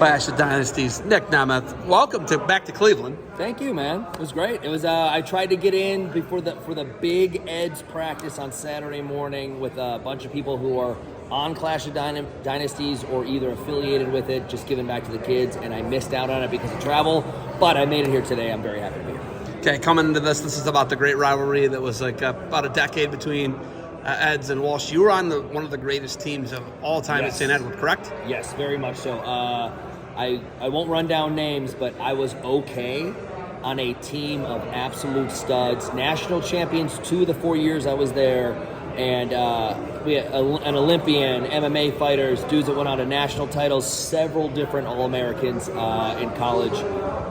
Clash of Dynasties. Nick Nemeth, welcome back to Cleveland. Thank you, man. It was great. It was. I tried to get in for the big Eds practice on Saturday morning with a bunch of people who are on Clash of Dynasties or either affiliated with it, just giving back to the kids, and I missed out on it because of travel. But I made it here today. I'm very happy to be here. Okay, coming into this is about the great rivalry that was like about a decade between Eds and Walsh. You were on one of the greatest teams of all time at St. Edward, correct? Yes, very much so. I won't run down names, but I was okay on a team of absolute studs. National champions 2 of the 4 years I was there. And we had an Olympian, MMA fighters, dudes that went on to national titles, several different All-Americans in college.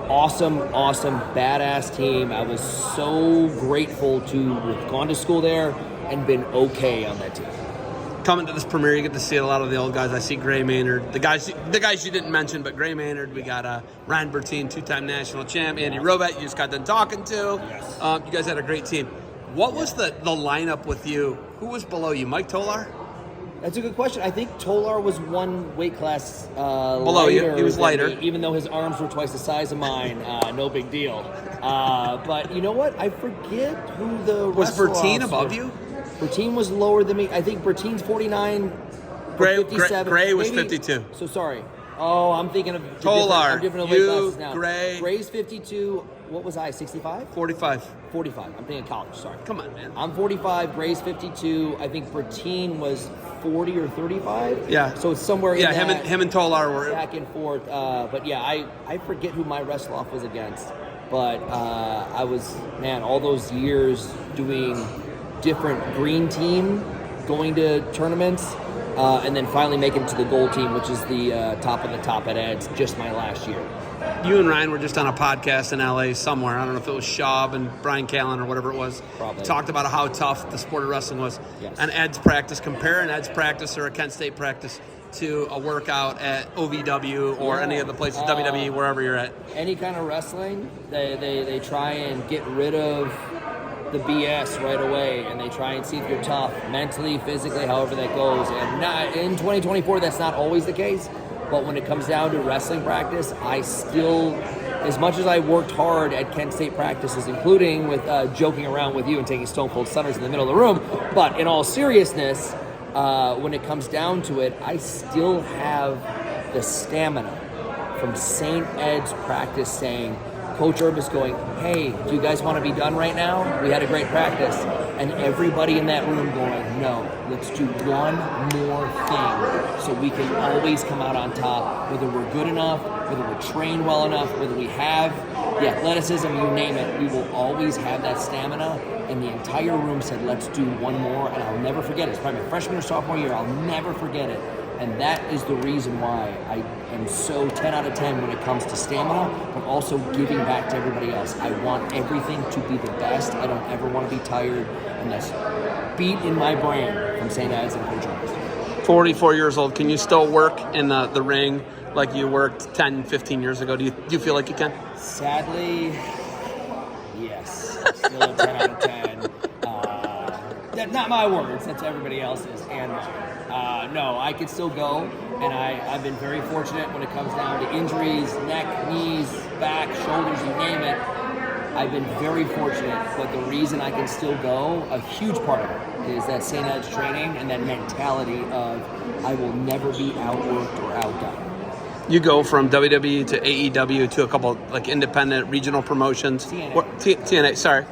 Awesome, badass team. I was so grateful to have gone to school there and been okay on that team. Coming to this premiere, you get to see a lot of the old guys. I see Gray Maynard, the guys you didn't mention, but Gray Maynard. We got Ryan Bertine, 2-time national champ. Andy Robett, you just got done talking to. Yes. You guys had a great team. What was the lineup with you? Who was below you? Mike Tolar? That's a good question. I think Tolar was one weight class below you. He was lighter. Me, even though his arms were twice the size of mine. No big deal. But you know what? I forget who the was Bertine above you? Bertine was lower than me. I think Bertine's 49. Gray was 52. So sorry. Oh, I'm thinking of Tolar. different weight classes now. Gray's 52. What was I? 65? 45. 45. I'm thinking college. Sorry. Come on, man. I'm 45. Gray's 52. I think Bertine was 40 or 35. Yeah. So it's somewhere in that. Him and Tolar were back and forth. But yeah, I forget who my wrestle off was against. But I was, man, all those years doing different green team, going to tournaments, and then finally making it to the gold team, which is the top of the top at Eds, just my last year. You and Ryan were just on a podcast in LA somewhere. I don't know if it was Schaub and Brian Callen or whatever it was. Probably. Talked about how tough the sport of wrestling was. Yes. And Ed's practice, compare an Ed's practice or a Kent State practice to a workout at OVW or any of the places, WWE, wherever you're at. Any kind of wrestling, they try and get rid of the BS right away, and they try and see if you're tough mentally, physically, however that goes. And in 2024, that's not always the case. But when it comes down to wrestling practice, I still, as much as I worked hard at Kent State practices, including with joking around with you and taking Stone Cold Stunners in the middle of the room, but in all seriousness, when it comes down to it, I still have the stamina from St. Ed's practice saying, Coach Herb is going, hey, do you guys want to be done right now? We had a great practice. And everybody in that room going, no, let's do one more thing so we can always come out on top, whether we're good enough, whether we're trained well enough, whether we have the athleticism, you name it, we will always have that stamina. And the entire room said, let's do one more, and I'll never forget it. It's probably my freshman or sophomore year. I'll never forget it. And that is the reason why I am so 10 out of 10 when it comes to stamina, but also giving back to everybody else. I want everything to be the best. I don't ever want to be tired. And that's beat in my brain from St. Ed's and Coach Ernst. 44 years old. Can you still work in the ring like you worked 10, 15 years ago? Do you feel like you can? Sadly, yes. Still a 10 out of 10. Not my words. That's everybody else's and mine. No, I could still go, and I've been very fortunate when it comes down to injuries, neck, knees, back, shoulders, you name it. I've been very fortunate, but the reason I can still go, a huge part of it, is that St. Ed's training and that mentality of I will never be outworked or outdone. You go from WWE to AEW to a couple like independent regional promotions. TNA. Sorry.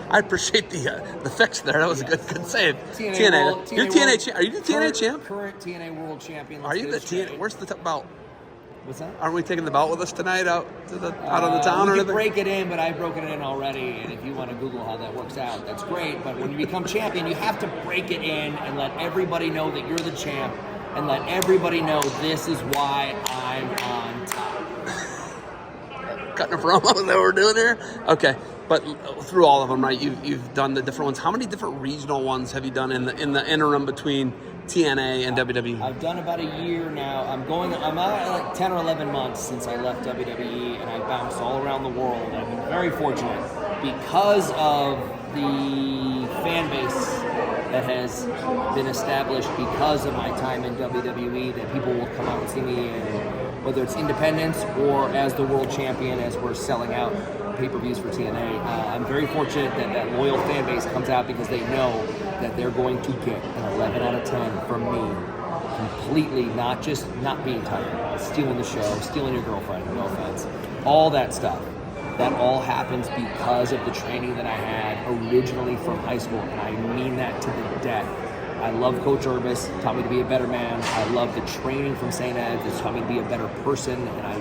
I appreciate the fix there. That was a good save. TNA. You're TNA. Are you the TNA champ? Current TNA World Champion. Are you the TNA? Where's the belt? What's that? Aren't we taking the belt with us tonight out of the town? We can break it in, but I've broken it in already. And if you want to Google how that works out, that's great. But when you become champion, you have to break it in and let everybody know that you're the champ. And let everybody know this is why I'm on top. Cutting a promo, is that what we're doing here? Okay, but through all of them, right? You've done the different ones. How many different regional ones have you done in the interim between TNA and WWE? I've done about a year now. I'm at like 10 or 11 months since I left WWE, and I bounced all around the world. I've been very fortunate because of the fan base that has been established because of my time in WWE, that people will come out and see me and whether it's independents or as the world champion as we're selling out pay-per-views for TNA. I'm very fortunate that that loyal fan base comes out because they know that they're going to get an 11 out of 10 from me. Completely, not just not being tired, but stealing the show, stealing your girlfriend, no offense. All that stuff. That all happens because of the training that I had originally from high school, and I mean that to the death. I love Coach Urbis, taught me to be a better man. I love the training from St. Ed's, it's taught me to be a better person, and I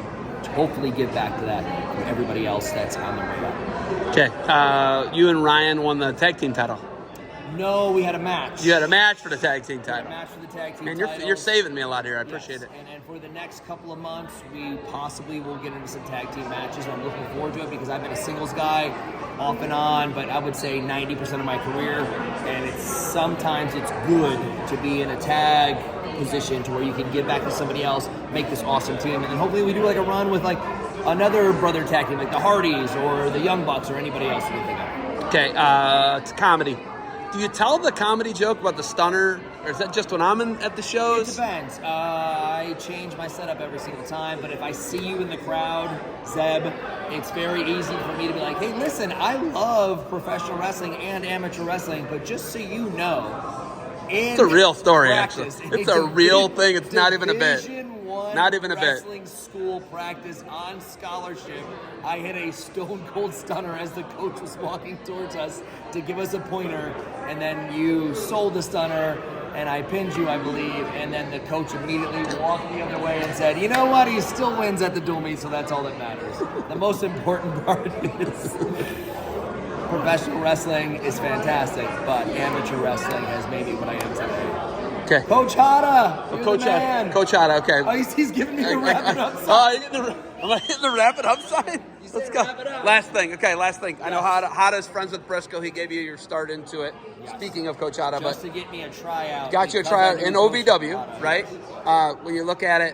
hopefully give back to that from everybody else that's on the way up. Okay, you and Ryan won the tag team title. No, we had a match. You had a match for the tag team We had title. a match for the tag team And titles. you're saving me a lot here. I appreciate it. And for the next couple of months, we possibly will get into some tag team matches. I'm looking forward to it because I've been a singles guy off and on, but I would say 90% of my career. And sometimes it's good to be in a tag position to where you can give back to somebody else, make this awesome team, and then hopefully we do like a run with like another brother tag team, like the Hardys or the Young Bucks or anybody else you can think of. Okay, it's comedy. Do you tell the comedy joke about the stunner, or is that just when I'm at the It shows? depends. I change my setup every single time, but if I see you in the crowd, Zeb, it's very easy for me to be like, hey, listen, I love professional wrestling and amateur wrestling, but just so you know, It's a real story, practice, actually. It's a real thing. It's not even a bit. Division I Not even a bit. Wrestling school practice on scholarship. I hit a stone cold stunner as the coach was walking towards us to give us a pointer, and then you sold the stunner, and I pinned you, I believe, and then the coach immediately walked the other way and said, you know what, he still wins at the dual meet, so that's all that matters. The most important part is professional wrestling is fantastic, but amateur wrestling has made me what I am today. Okay. Coach Hada, you're Coach the man. Coach Hada, okay. Oh, he's giving me the wrap it up sign. Oh, am I hitting the wrap it up sign? You Let's said go. wrap it up. Last thing. Okay, last thing. I know Yes. Hada's friends with Briscoe. He gave you your start into it. Yes. Speaking of Coach Hada, Just but to get me a tryout. got you a because tryout I knew in Coach OVW, Hada. right? When you look at it,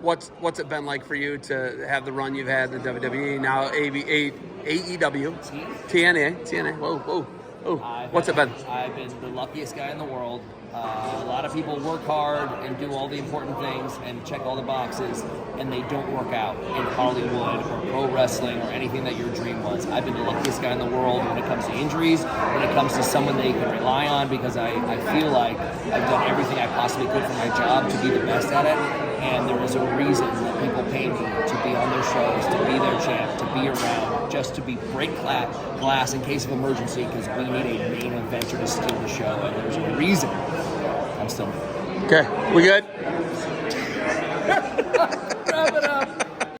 what's it been like for you to have the run you've had in the WWE, now AEW, TNA? Whoa. What's it been? I've been the luckiest guy in the world. A lot of people work hard and do all the important things and check all the boxes, and they don't work out in Hollywood or pro wrestling or anything that your dream was. I've been the luckiest guy in the world when it comes to injuries, when it comes to someone they can rely on, because I feel like I've done everything I possibly could for my job to be the best at it, and there is a reason that people pay me to be on their shows, to be their champ, to be around, just to be break glass in case of emergency, because we need a main eventer to steal the show, and there's a reason I'm still. Okay, we good?